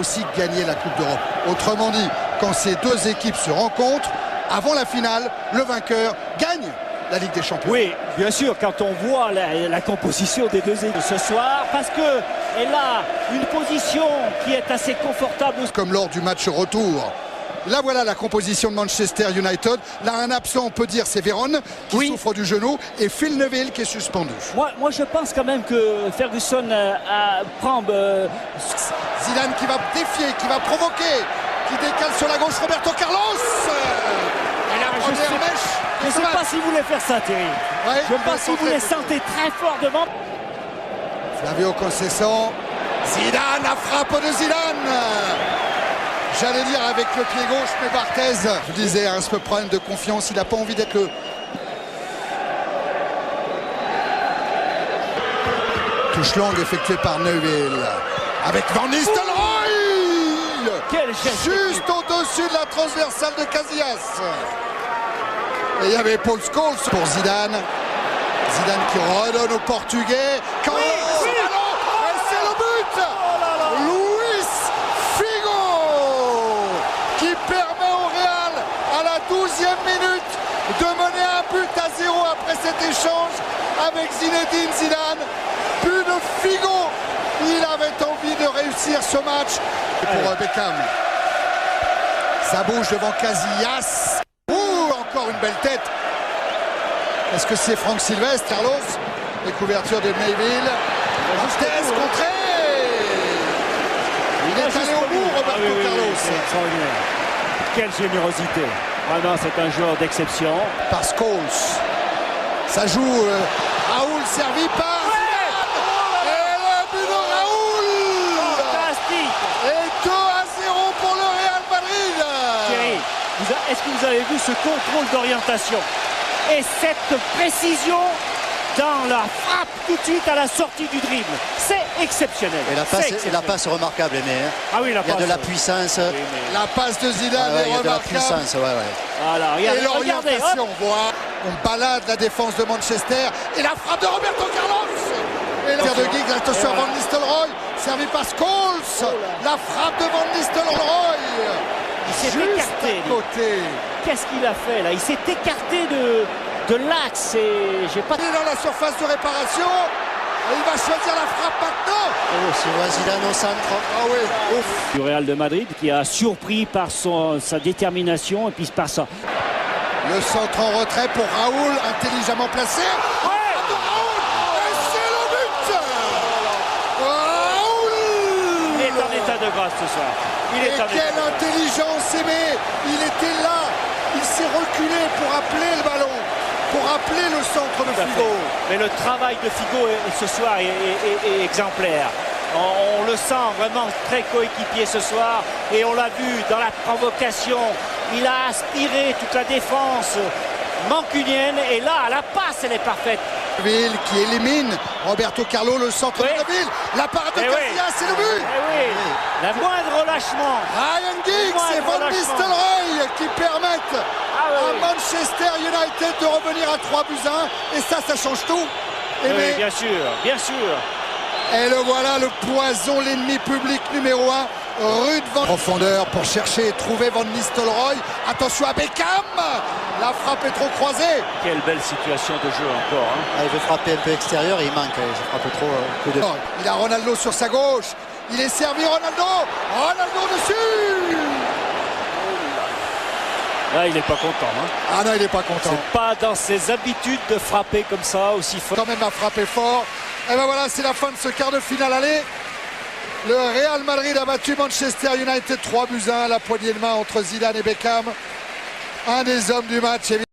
aussi gagner la Coupe d'Europe. Autrement dit, quand ces deux équipes se rencontrent, avant la finale, le vainqueur gagne la Ligue des Champions. Oui, bien sûr, quand on voit la composition des deux équipes ce soir, parce qu'elle a une position qui est assez confortable. Comme lors du match retour. Là voilà la composition de Manchester United. Là un absent on peut dire c'est Veron qui souffre du genou et Phil Neville qui est suspendu. Moi je pense quand même que Ferguson prend... Zidane qui va défier, qui va provoquer, qui décale sur la gauche Roberto Carlos. Et la première mèche. Je ne sais pas s'il voulait faire ça Thierry. Ouais, je ne sais pas s'il voulait sentir très fort devant. Flavio Conceição. Zidane, la frappe de Zidane. J'allais dire avec le pied gauche, mais Barthez, je disais, un peu problème de confiance, il n'a pas envie d'être le... Touche longue effectuée par Neville. Avec Van Nistelrooy. Juste au-dessus de la transversale de Casillas. Et il y avait Paul Scholes pour Zidane. Zidane qui redonne au Portugais. Carlos, et c'est le but. Luis Figo qui permet au Real à la 12e minute de mener un but à 0 après cet échange avec Zinedine Zidane. But de Figo. Il avait envie de réussir ce match. Et pour Beckham. Ça bouge devant Casillas. Encore une belle tête. Est-ce que c'est Franck Sylvestre, Carlos? Les couvertures de Mayville. Barthez contré. Il est allé au bout, Roberto Carlos. Extraordinaire. Quelle générosité. Vraiment, c'est un joueur d'exception. Par Scholes. Ça joue Raoul servi par... Et le but de Raoul. Fantastique. Et 2-0 pour le Real Madrid. Thierry, est-ce que vous avez vu ce contrôle d'orientation et cette précision dans la frappe tout de suite à la sortie du dribble? C'est exceptionnel. Et la passe remarquable, Aimé. Hein. Ah oui, la passe. Il y a de la puissance. Oui, mais... La passe de Zidane est remarquable. Il y a de la puissance, Voilà, regardez, et l'orientation, on balade la défense de Manchester. Et la frappe de Roberto Carlos. Et la de Giggs, attention à Van Nistelrooy. Servi par Scholes. La frappe de Van Nistelrooy. Il s'est écarté. Qu'est-ce qu'il a fait là? Il s'est écarté de l'axe et j'ai pas... Il est dans la surface de réparation. Et il va choisir la frappe maintenant. Oh, c'est Zidane au centre. Ah oui. Ouf. Du Real de Madrid qui a surpris par sa détermination et puis par ça. Le centre en retrait pour Raoul, intelligemment placé. Ouais. Raoul. Et c'est le but. Raoul. Il est en état de grâce ce soir. Quelle intelligence, Aimé. Il était là. Il s'est reculé pour appeler le ballon. Pour appeler le centre de Figo. Mais le travail de Figo ce soir est exemplaire. On le sent vraiment très coéquipier ce soir. Et on l'a vu dans la provocation. Il a aspiré toute la défense mancunienne. Et là, la passe, elle est parfaite. Ville qui élimine Roberto Carlos, le centre de Neville. La parade de Casillas, c'est le but. La moindre relâchement. Ryan Giggs et Van Nistelrooy qui permettent à Manchester United de revenir à 3-1. Et ça change tout. Oui, bien sûr, bien sûr. Et le voilà, le poison, l'ennemi public numéro 1. Rude Van profondeur pour chercher et trouver Van Nistelrooy. Attention à Beckham. La frappe est trop croisée. Quelle belle situation de jeu encore. Hein. Il veut frapper un peu extérieur et il manque. Il frappe trop coup de... Il a Ronaldo sur sa gauche. Il est servi Ronaldo. Ronaldo dessus. Là, il n'est pas content. Hein. Ah non, il n'est pas content. C'est pas dans ses habitudes de frapper comme ça, aussi fort. Quand même à frapper fort. Et ben voilà, c'est la fin de ce quart de finale aller. Le Real Madrid a battu Manchester United 3-1. La poignée de main entre Zidane et Beckham. Un des hommes du match, évidemment.